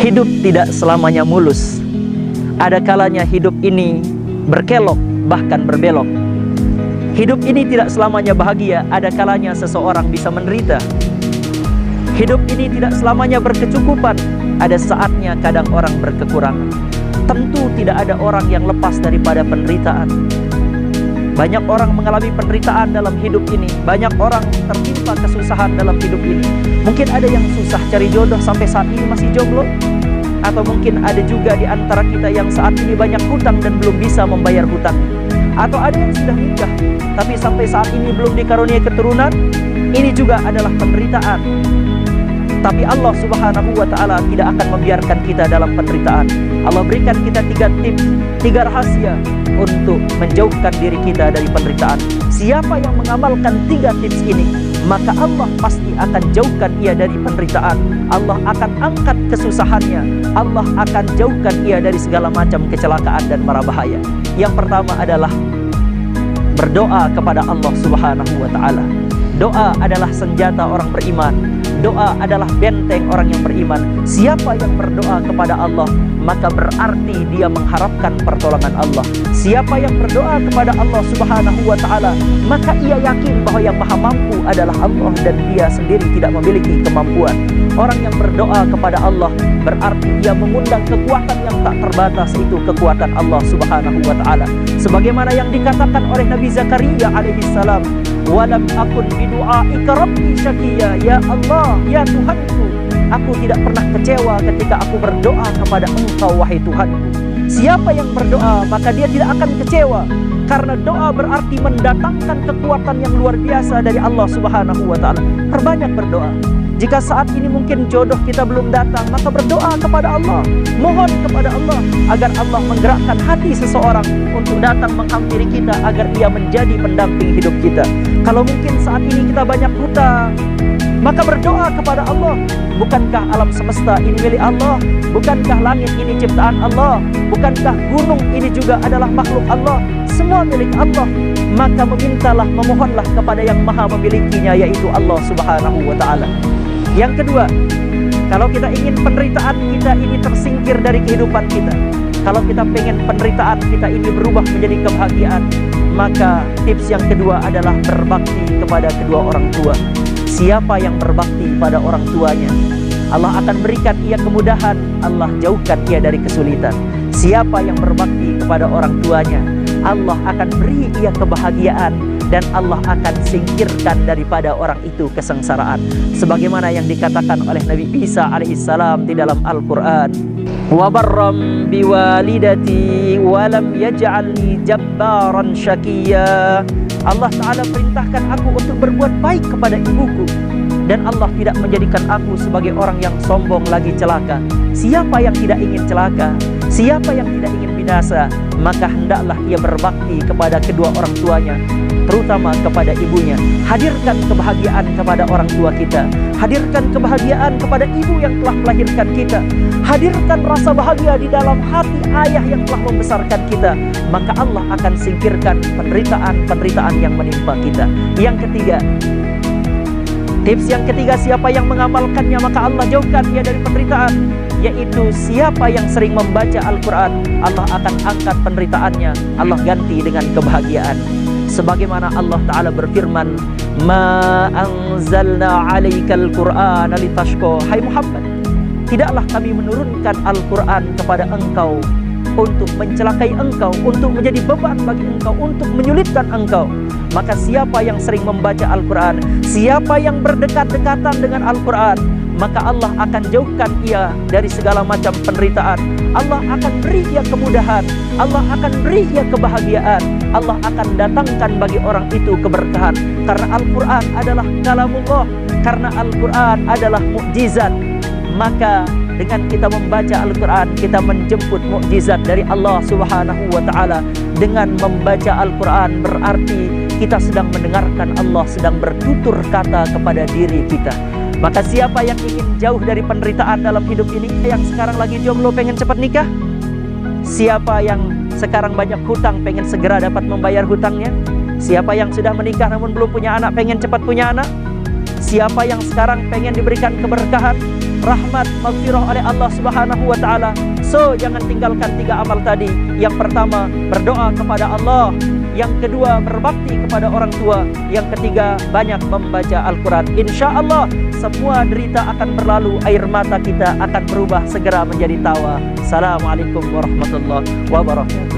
Hidup tidak selamanya mulus. Ada kalanya hidup ini berkelok, bahkan berbelok. Hidup ini tidak selamanya bahagia. Ada kalanya seseorang bisa menderita. Hidup ini tidak selamanya berkecukupan. Ada saatnya kadang orang berkekurangan. Tentu tidak ada orang yang lepas daripada penderitaan. Banyak orang mengalami penderitaan dalam hidup ini. Banyak orang tertimpa kesusahan dalam hidup ini. Mungkin ada yang susah cari jodoh sampai saat ini masih jomblo. Atau mungkin ada juga di antara kita yang saat ini banyak hutang dan belum bisa membayar hutang. Atau ada yang sudah nikah tapi sampai saat ini belum dikaruniai keturunan. Ini juga adalah penderitaan. Tapi Allah Subhanahu wa ta'ala tidak akan membiarkan kita dalam penderitaan. Allah berikan kita 3 tips, 3 rahasia untuk menjauhkan diri kita dari penderitaan. Siapa yang mengamalkan 3 tips ini, maka Allah pasti akan jauhkan ia dari penderitaan. Allah akan angkat kesusahannya. Allah akan jauhkan ia dari segala macam kecelakaan dan mara bahaya. Yang pertama adalah berdoa kepada Allah Subhanahu wa ta'ala. Doa adalah senjata orang beriman. Doa adalah benteng orang yang beriman. Siapa yang berdoa kepada Allah, maka berarti dia mengharapkan pertolongan Allah. Siapa yang berdoa kepada Allah Subhanahu wa ta'ala, maka ia yakin bahwa yang maha mampu adalah Allah dan dia sendiri tidak memiliki kemampuan. Orang yang berdoa kepada Allah berarti ia mengundang kekuatan yang tak terbatas, itu kekuatan Allah Subhanahu wa ta'ala. Sebagaimana yang dikatakan oleh Nabi Zakaria alaihi salam, "Walam akun bidu'aika rabbi syaqiya." Ya Allah, ya Tuhanku, aku tidak pernah kecewa ketika aku berdoa kepada Engkau, wahai Tuhanku. Siapa yang berdoa, maka dia tidak akan kecewa. Karena doa berarti mendatangkan kekuatan yang luar biasa dari Allah Subhanahu wa ta'ala. Perbanyak berdoa. Jika saat ini mungkin jodoh kita belum datang, maka berdoa kepada Allah. Mohon kepada Allah agar Allah menggerakkan hati seseorang untuk datang menghampiri kita, agar ia menjadi pendamping hidup kita. Kalau mungkin saat ini kita banyak hutang, maka berdoa kepada Allah. Bukankah alam semesta ini milik Allah? Bukankah langit ini ciptaan Allah? Bukankah gunung ini juga adalah makhluk Allah? Semua milik Allah. Maka memintalah, memohonlah kepada yang maha memilikinya, yaitu Allah Subhanahu wa ta'ala. Yang kedua, kalau kita ingin penderitaan kita ini tersingkir dari kehidupan kita, kalau kita pengen penderitaan kita ini berubah menjadi kebahagiaan, maka tips yang kedua adalah berbakti kepada kedua orang tua. Siapa yang berbakti pada orang tuanya, Allah akan berikan ia kemudahan, Allah jauhkan ia dari kesulitan. Siapa yang berbakti kepada orang tuanya, Allah akan beri ia kebahagiaan dan Allah akan singkirkan daripada orang itu kesengsaraan. Sebagaimana yang dikatakan oleh Nabi Isa alaihissalam di dalam Al-Quran, "Wa barram biwalidati wa lam yaj'alni jabbaran syaqiyya." Allah Ta'ala perintahkan aku untuk berbuat baik kepada ibuku, dan Allah tidak menjadikan aku sebagai orang yang sombong lagi celaka. Siapa yang tidak ingin celaka? Siapa yang tidak ingin binasa? Maka hendaklah ia berbakti kepada kedua orang tuanya, terutama kepada ibunya. Hadirkan kebahagiaan kepada orang tua kita. Hadirkan kebahagiaan kepada ibu yang telah melahirkan kita. Hadirkan rasa bahagia di dalam hati ayah yang telah membesarkan kita. Maka Allah akan singkirkan penderitaan-penderitaan yang menimpa kita. Yang ketiga, tips yang ketiga, siapa yang mengamalkannya maka Allah jauhkan dia dari penderitaan, yaitu siapa yang sering membaca Al-Quran, Allah akan angkat penderitaannya, Allah ganti dengan kebahagiaan. Sebagaimana Allah Ta'ala berfirman, "Ma anzalna 'alaikal Qur'ana litashqa." Hai Muhammad, tidaklah kami menurunkan Al-Quran kepada engkau untuk mencelakai engkau, untuk menjadi beban bagi engkau, untuk menyulitkan engkau. Maka siapa yang sering membaca Al-Quran, siapa yang berdekat-dekatan dengan Al-Quran, maka Allah akan jauhkan ia dari segala macam penderitaan. Allah akan beri ia kemudahan, Allah akan beri ia kebahagiaan, Allah akan datangkan bagi orang itu keberkahan. Karena Al-Quran adalah kalamullah, karena Al-Quran adalah mukjizat. Maka dengan kita membaca Al-Quran, kita menjemput mukjizat dari Allah Subhanahu wa ta'ala. Dengan membaca Al-Quran berarti kita sedang mendengarkan Allah sedang bertutur kata kepada diri kita. Maka siapa yang ingin jauh dari penderitaan dalam hidup ini? Yang sekarang lagi jomblo pengen cepat nikah? Siapa yang sekarang banyak hutang pengen segera dapat membayar hutangnya? Siapa yang sudah menikah namun belum punya anak pengen cepat punya anak? Siapa yang sekarang pengen diberikan keberkahan? rahmat, maghfirah oleh Allah Subhanahu wa taala. So, jangan tinggalkan 3 amal tadi. Yang pertama, berdoa kepada Allah. Yang kedua, berbakti kepada orang tua. Yang ketiga, banyak membaca Al-Quran. Insya Allah, semua derita akan berlalu, air mata kita akan berubah segera menjadi tawa. Assalamualaikum warahmatullahi wabarakatuh.